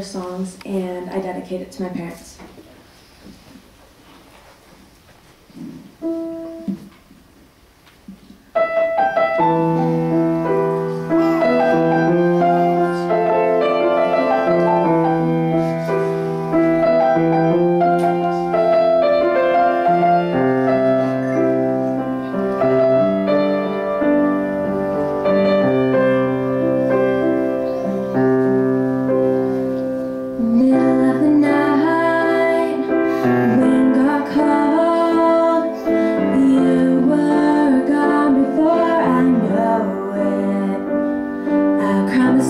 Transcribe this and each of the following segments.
songs, and I dedicate it to my parents.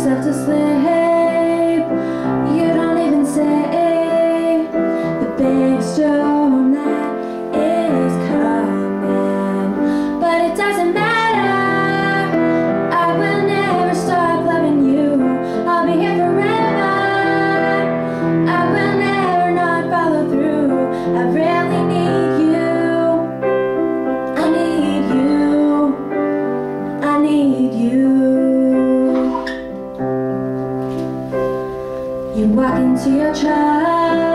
To sleep, you don't even say the big storm that is coming, but it doesn't matter. I will never stop loving you. I'll be here forever. I will never not follow through. I really need you. I need you. I need you. You walk into your truck.